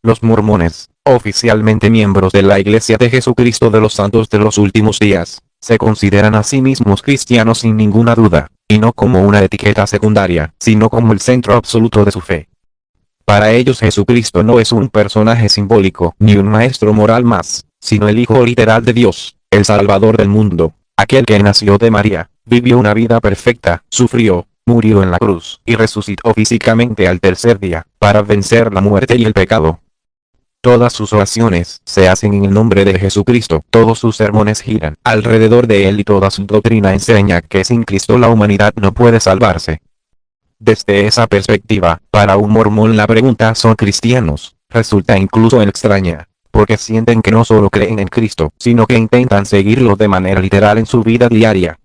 Los mormones, oficialmente miembros de la Iglesia de Jesucristo de los Santos de los Últimos Días, se consideran a sí mismos cristianos sin ninguna duda, y no como una etiqueta secundaria, sino como el centro absoluto de su fe. Para ellos Jesucristo no es un personaje simbólico ni un maestro moral más, sino el Hijo literal de Dios, el Salvador del mundo, aquel que nació de María, vivió una vida perfecta, sufrió, murió en la cruz, y resucitó físicamente al tercer día, para vencer la muerte y el pecado. Todas sus oraciones se hacen en el nombre de Jesucristo, todos sus sermones giran alrededor de él y toda su doctrina enseña que sin Cristo la humanidad no puede salvarse. Desde esa perspectiva, para un mormón la pregunta ¿son cristianos? Resulta incluso extraña, porque sienten que no solo creen en Cristo, sino que intentan seguirlo de manera literal en su vida diaria.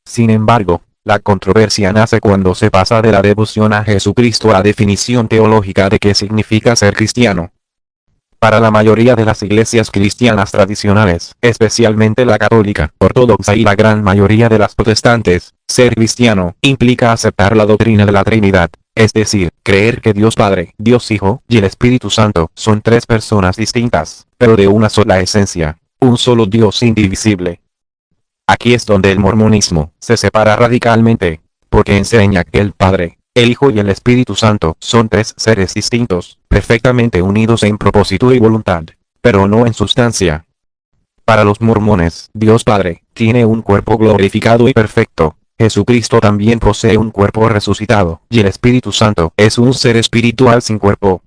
Sin embargo, la controversia nace cuando se pasa de la devoción a Jesucristo a la definición teológica de qué significa ser cristiano. Para la mayoría de las iglesias cristianas tradicionales, especialmente la católica, ortodoxa y la gran mayoría de las protestantes, ser cristiano implica aceptar la doctrina de la Trinidad, es decir, creer que Dios Padre, Dios Hijo y el Espíritu Santo son tres personas distintas, pero de una sola esencia, un solo Dios indivisible. Aquí es donde el mormonismo se separa radicalmente, porque enseña que el Padre, el Hijo y el Espíritu Santo son tres seres distintos, perfectamente unidos en propósito y voluntad, pero no en sustancia. Para los mormones, Dios Padre tiene un cuerpo glorificado y perfecto, Jesucristo también posee un cuerpo resucitado, y el Espíritu Santo es un ser espiritual sin cuerpo.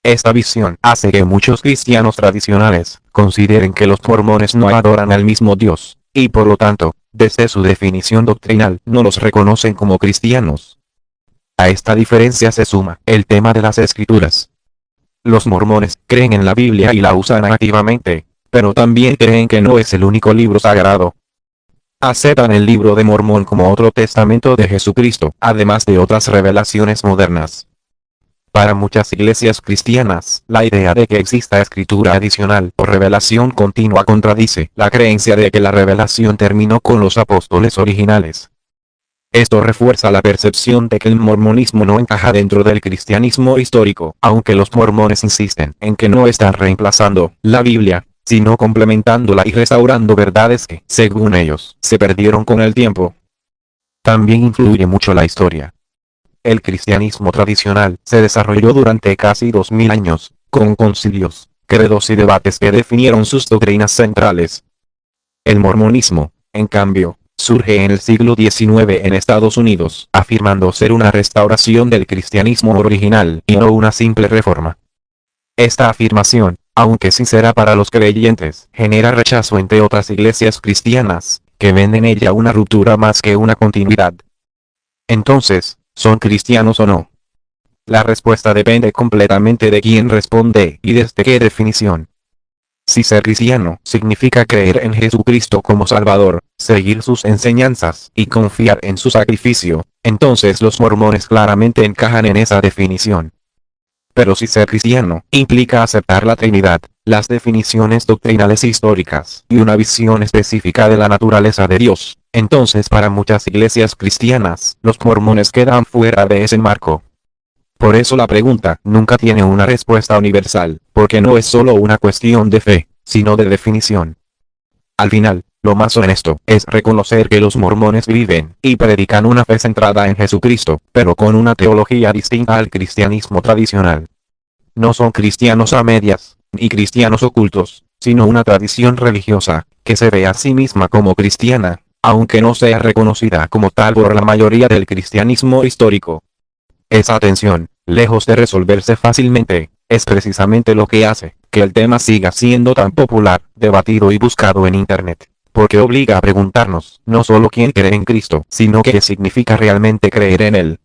Esta visión hace que muchos cristianos tradicionales consideren que los mormones no adoran al mismo Dios, y por lo tanto, desde su definición doctrinal no los reconocen como cristianos. A esta diferencia se suma el tema de las escrituras. Los mormones creen en la Biblia y la usan activamente, pero también creen que no es el único libro sagrado. Aceptan el libro de Mormón como otro testamento de Jesucristo, además de otras revelaciones modernas. Para muchas iglesias cristianas, la idea de que exista escritura adicional o revelación continua contradice la creencia de que la revelación terminó con los apóstoles originales. Esto refuerza la percepción de que el mormonismo no encaja dentro del cristianismo histórico, aunque los mormones insisten en que no están reemplazando la Biblia, sino complementándola y restaurando verdades que, según ellos, se perdieron con el tiempo. También influye mucho la historia. El cristianismo tradicional se desarrolló durante casi 2000 años, con concilios, credos y debates que definieron sus doctrinas centrales. El mormonismo, en cambio, surge en el siglo XIX en Estados Unidos, afirmando ser una restauración del cristianismo original y no una simple reforma. Esta afirmación, aunque sincera para los creyentes, genera rechazo entre otras iglesias cristianas, que ven en ella una ruptura más que una continuidad. Entonces, ¿son cristianos o no? La respuesta depende completamente de quién responde y desde qué definición. Si ser cristiano significa creer en Jesucristo como Salvador, seguir sus enseñanzas y confiar en su sacrificio, entonces los mormones claramente encajan en esa definición. Pero si ser cristiano implica aceptar la Trinidad, las definiciones doctrinales históricas y una visión específica de la naturaleza de Dios, entonces para muchas iglesias cristianas, los mormones quedan fuera de ese marco. Por eso la pregunta nunca tiene una respuesta universal, porque no es solo una cuestión de fe, sino de definición. Al final, lo más honesto es reconocer que los mormones viven y predican una fe centrada en Jesucristo, pero con una teología distinta al cristianismo tradicional. No son cristianos a medias, ni cristianos ocultos, sino una tradición religiosa, que se ve a sí misma como cristiana, aunque no sea reconocida como tal por la mayoría del cristianismo histórico. Esa tensión, lejos de resolverse fácilmente, es precisamente lo que hace que el tema siga siendo tan popular, debatido y buscado en Internet, porque obliga a preguntarnos no solo quién cree en Cristo, sino qué significa realmente creer en Él.